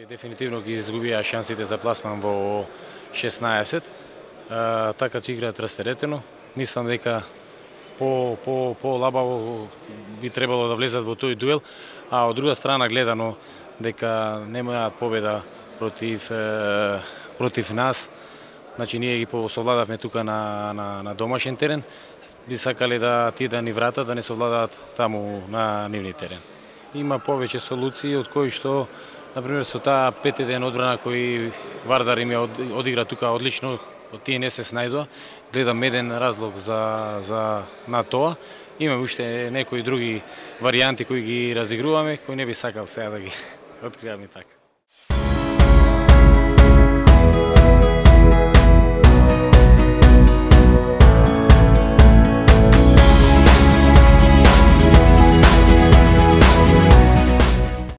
Дефинитивно ги изгубија шансите за пласман во 16. Така че играат растеретено. Мислам дека по-лабаво би требало да влезат во тој дуел, а од друга страна гледано дека немаат победа против нас. Значи ние ги посовладавме тука на домашен терен. Би сакале да ни вратат, да не совладаат таму на нивни терен. Има повеќе солуции од кои што, например, со таа 5-1 одбрана кој Вардар им ја одигра тука одлично, од тие не се снајдоа. Гледам еден разлог на тоа. Имаме уште некои други варијанти кои ги разигруваме, кои не би сакал сега да ги откривам и така.